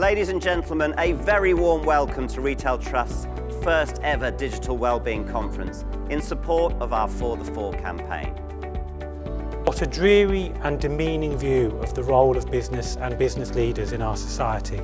Ladies and gentlemen, a very warm welcome to retailTRUST's first ever digital wellbeing conference in support of our For the Four campaign. What a dreary and demeaning view of the role of business and business leaders in our society.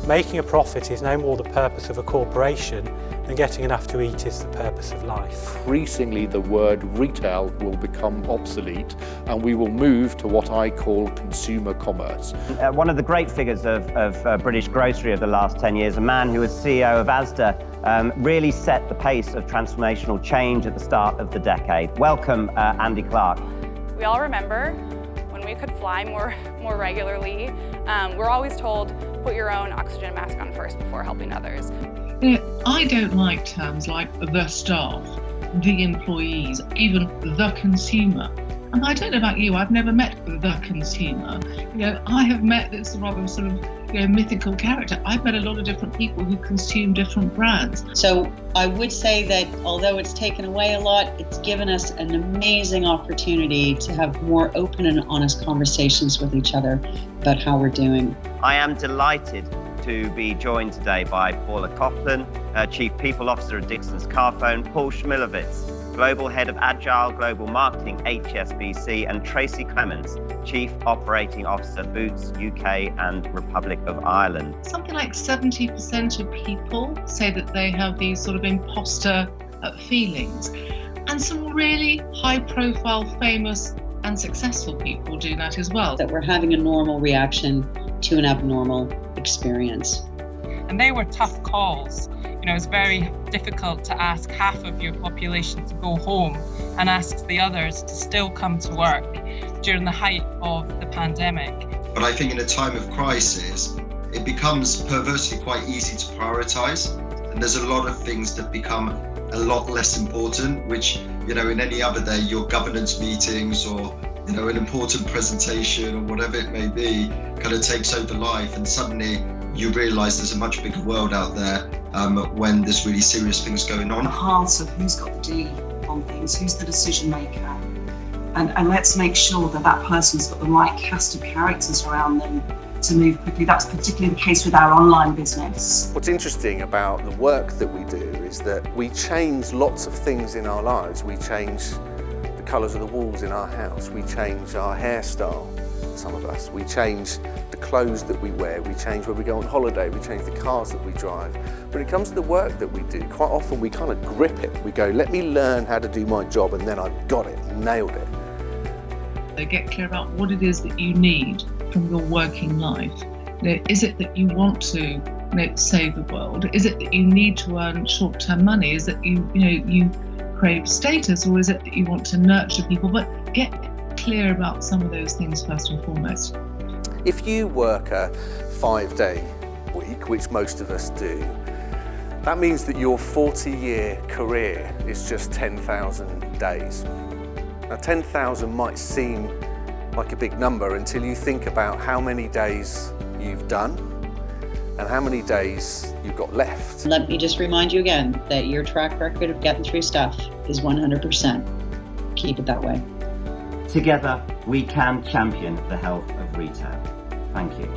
Making a profit is no more the purpose of a corporation than getting enough to eat is the purpose of life. Increasingly the word retail will become obsolete and we will move to what I call consumer commerce. One of the great figures of British grocery of the last 10 years, a man who was CEO of Asda, really set the pace of transformational change at the start of the decade. Welcome, Andy Clark. We all remember when we could fly more regularly. We're always told, put your own oxygen mask on first before helping others. You know, I don't like terms like the staff, the employees, even the consumer. And I don't know about you, I've never met the consumer. You know, I have met this rather sort of mythical character. I've met a lot of different people who consume different brands. So I would say that although it's taken away a lot, it's given us an amazing opportunity to have more open and honest conversations with each other about how we're doing. I am delighted to be joined today by Paula Coughlin, Chief People Officer at Dixon's Carphone, Paul Schmilowitz, Global Head of Agile Global Marketing, HSBC, and Tracy Clements, Chief Operating Officer, Boots UK and Republic of Ireland. Something like 70% of people say that they have these sort of imposter feelings. And some really high-profile, famous and successful people do that as well. That we're having a normal reaction to an abnormal experience. And they were tough calls. You know, it's very difficult to ask half of your population to go home and ask the others to still come to work during the height of the pandemic. But I think in a time of crisis, it becomes perversely quite easy to prioritise. And there's a lot of things that become a lot less important, which, you know, in any other day, your governance meetings or, you know, an important presentation or whatever it may be kind of takes over life, and suddenly you realise there's a much bigger world out there when there's really serious things going on. The heart of who's got the deal on things, who's the decision maker, and let's make sure that that person's got the right cast of characters around them to move quickly. That's particularly the case with our online business. What's interesting about the work that we do is that we change lots of things in our lives. We change the colours of the walls in our house, we change our hairstyle, some of us, we change the clothes that we wear, we change where we go on holiday, we change the cars that we drive. When it comes to the work that we do, quite often we kind of grip it. We go, let me learn how to do my job, and then I've got it, nailed it. So get clear about what it is that you need from your working life. You know, is it that you want to save the world? Is it that you need to earn short-term money? Is it you crave status, or is it that you want to nurture people? But get clear about some of those things first and foremost. If you work a 5-day week, which most of us do, that means that your 40-year career is just 10,000 days. Now 10,000 might seem like a big number until you think about how many days you've done and how many days you've got left. Let me just remind you again that your track record of getting through stuff is 100%. Keep it that way. Together, we can champion the health of retail. Thank you.